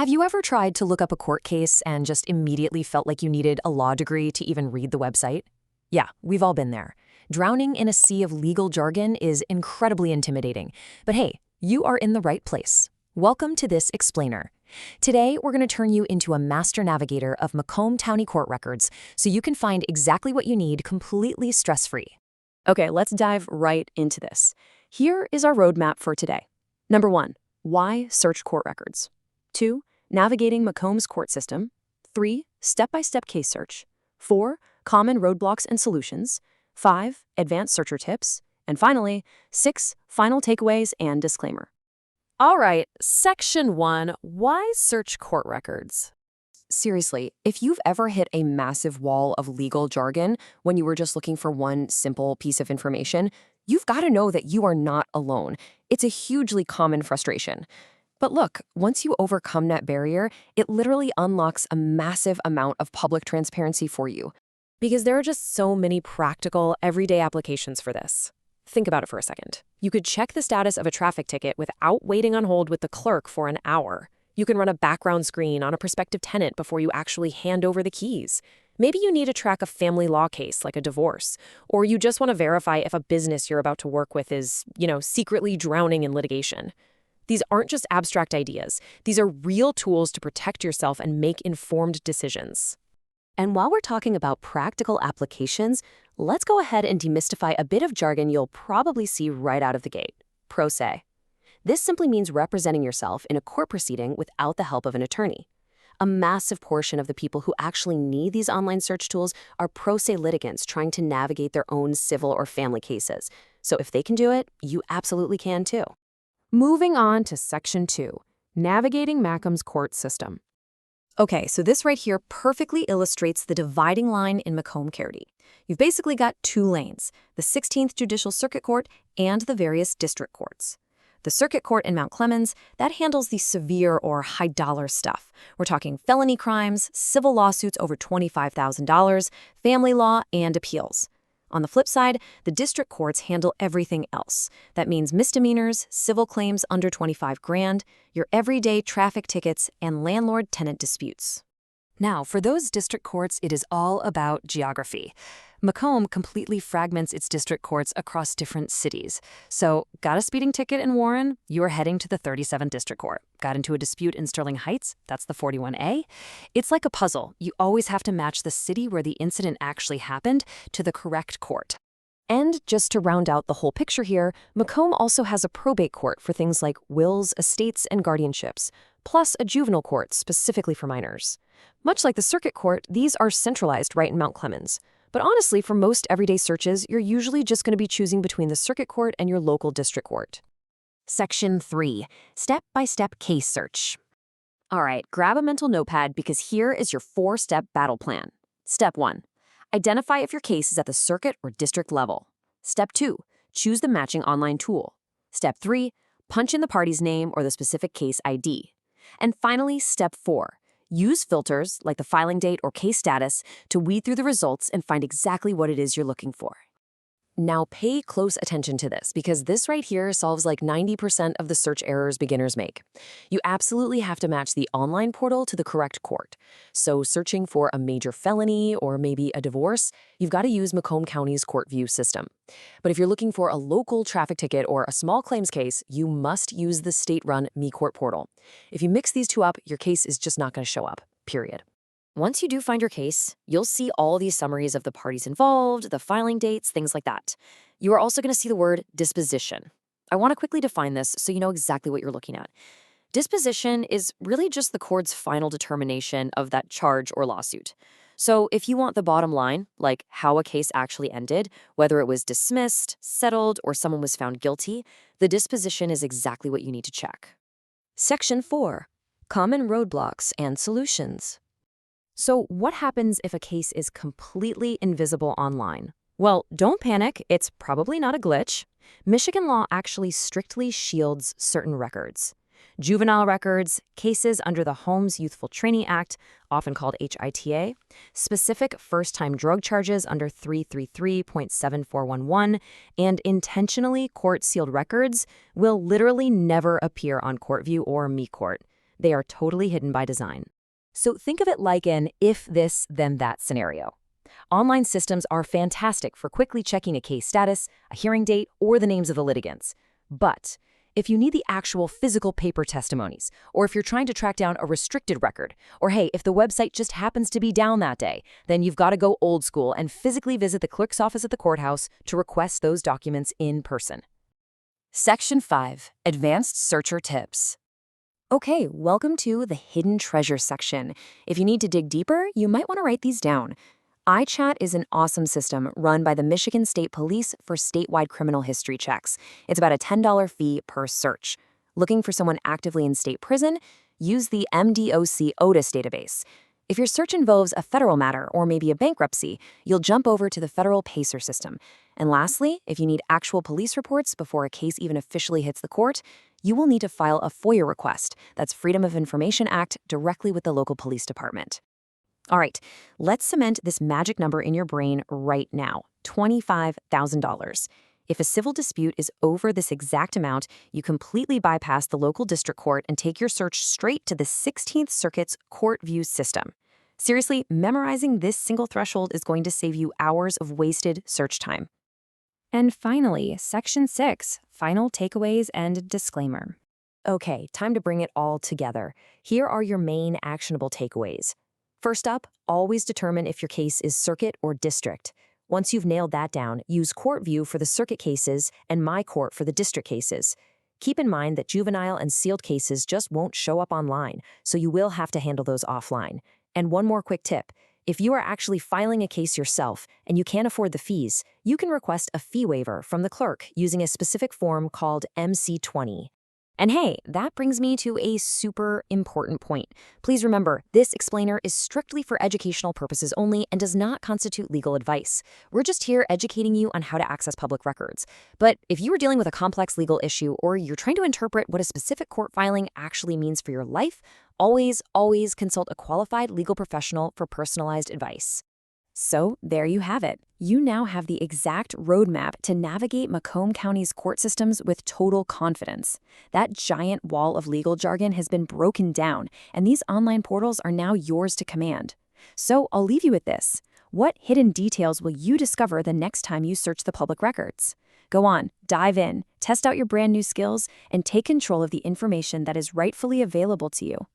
Have you ever tried to look up a court case and just immediately felt like you needed a law degree to even read the website? Yeah, we've all been there. Drowning in a sea of legal jargon is incredibly intimidating. But hey, you are in the right place. Welcome to this explainer. Today, we're going to turn you into a master navigator of Macomb County court records so you can find exactly what you need completely stress-free. Okay, let's dive right into this. Here is our roadmap for today. Number 1, why search court records? 2, navigating Macomb's court system. 3, step-by-step case search. 4, common roadblocks and solutions. 5, advanced searcher tips. And finally, 6, final takeaways and disclaimer. All right, Section 1, why search court records? Seriously, if you've ever hit a massive wall of legal jargon when you were just looking for one simple piece of information, you've got to know that you are not alone. It's a hugely common frustration. But look, once you overcome that barrier, it literally unlocks a massive amount of public transparency for you. Because there are just so many practical, everyday applications for this. Think about it for a second. You could check the status of a traffic ticket without waiting on hold with the clerk for an hour. You can run a background screen on a prospective tenant before you actually hand over the keys. Maybe you need to track a family law case like a divorce, or you just want to verify if a business you're about to work with is, secretly drowning in litigation. These aren't just abstract ideas. These are real tools to protect yourself and make informed decisions. And while we're talking about practical applications, let's go ahead and demystify a bit of jargon you'll probably see right out of the gate: pro se. This simply means representing yourself in a court proceeding without the help of an attorney. A massive portion of the people who actually need these online search tools are pro se litigants trying to navigate their own civil or family cases. So if they can do it, you absolutely can too. Moving on to Section 2, navigating Macomb's court system. Okay, so this right here perfectly illustrates the dividing line in Macomb County. You've basically got two lanes, the 16th Judicial Circuit Court and the various district courts. The Circuit Court in Mount Clemens, that handles the severe or high-dollar stuff. We're talking felony crimes, civil lawsuits over $25,000, family law, and appeals. On the flip side, the district courts handle everything else. That means misdemeanors, civil claims under $25,000, your everyday traffic tickets, and landlord-tenant disputes. Now, for those district courts, it is all about geography. Macomb completely fragments its district courts across different cities. So, got a speeding ticket in Warren? You are heading to the 37th District Court. Got into a dispute in Sterling Heights? That's the 41A. It's like a puzzle. You always have to match the city where the incident actually happened to the correct court. And just to round out the whole picture here, Macomb also has a probate court for things like wills, estates, and guardianships, plus a juvenile court specifically for minors. Much like the Circuit Court, these are centralized right in Mount Clemens. But honestly, for most everyday searches, you're usually just going to be choosing between the Circuit Court and your local district court. Section 3, step-by-step case search. All right, grab a mental notepad because here is your 4-step battle plan. Step 1, identify if your case is at the circuit or district level. Step 2, choose the matching online tool. Step 3, punch in the party's name or the specific case ID. And finally, Step 4, use filters like the filing date or case status to weed through the results and find exactly what it is you're looking for. Now pay close attention to this because this right here solves like 90% of the search errors beginners make. You absolutely have to match the online portal to the correct court. So searching for a major felony or maybe a divorce, you've got to use Macomb County's court view system. But if you're looking for a local traffic ticket or a small claims case, you must use the state-run MeCourt portal. If you mix these two up, your case is just not going to show up, period. Once you do find your case, you'll see all these summaries of the parties involved, the filing dates, things like that. You are also going to see the word disposition. I want to quickly define this so you know exactly what you're looking at. Disposition is really just the court's final determination of that charge or lawsuit. So if you want the bottom line, like how a case actually ended, whether it was dismissed, settled, or someone was found guilty, the disposition is exactly what you need to check. Section 4, common roadblocks and solutions. So what happens if a case is completely invisible online? Well, don't panic, it's probably not a glitch. Michigan law actually strictly shields certain records. Juvenile records, cases under the Holmes Youthful Training Act, often called HITA, specific first-time drug charges under 333.7411, and intentionally court-sealed records will literally never appear on CourtView or MeCourt. They are totally hidden by design. So think of it like an if this, then that scenario. Online systems are fantastic for quickly checking a case status, a hearing date, or the names of the litigants. But if you need the actual physical paper testimonies, or if you're trying to track down a restricted record, or hey, if the website just happens to be down that day, then you've got to go old school and physically visit the clerk's office at the courthouse to request those documents in person. Section 5. Advanced Searcher Tips. Okay, welcome to the Hidden Treasure section. If you need to dig deeper, you might want to write these down. iChat is an awesome system run by the Michigan State Police for statewide criminal history checks. It's about a $10 fee per search. Looking for someone actively in state prison? Use the MDOC Otis database. If your search involves a federal matter or maybe a bankruptcy, you'll jump over to the federal PACER system. And lastly, if you need actual police reports before a case even officially hits the court, you will need to file a FOIA request, that's Freedom of Information Act, directly with the local police department. All right, let's cement this magic number in your brain right now, $25,000. If a civil dispute is over this exact amount, you completely bypass the local district court and take your search straight to the 16th Circuit's court view system. Seriously, memorizing this single threshold is going to save you hours of wasted search time. And finally, Section 6, Final Takeaways and Disclaimer. Okay, time to bring it all together. Here are your main actionable takeaways. First up, always determine if your case is circuit or district. Once you've nailed that down, use Court View for the circuit cases and My Court for the district cases. Keep in mind that juvenile and sealed cases just won't show up online, so you will have to handle those offline. And one more quick tip. If you are actually filing a case yourself and you can't afford the fees, you can request a fee waiver from the clerk using a specific form called MC-20. And hey, that brings me to a super important point. Please remember, this explainer is strictly for educational purposes only and does not constitute legal advice. We're just here educating you on how to access public records. But if you are dealing with a complex legal issue or you're trying to interpret what a specific court filing actually means for your life, always consult a qualified legal professional for personalized advice. So there you have it. You now have the exact roadmap to navigate Macomb County's court systems with total confidence. That giant wall of legal jargon has been broken down, and these online portals are now yours to command. So I'll leave you with this. What hidden details will you discover the next time you search the public records? Go on, dive in, test out your brand new skills, and take control of the information that is rightfully available to you.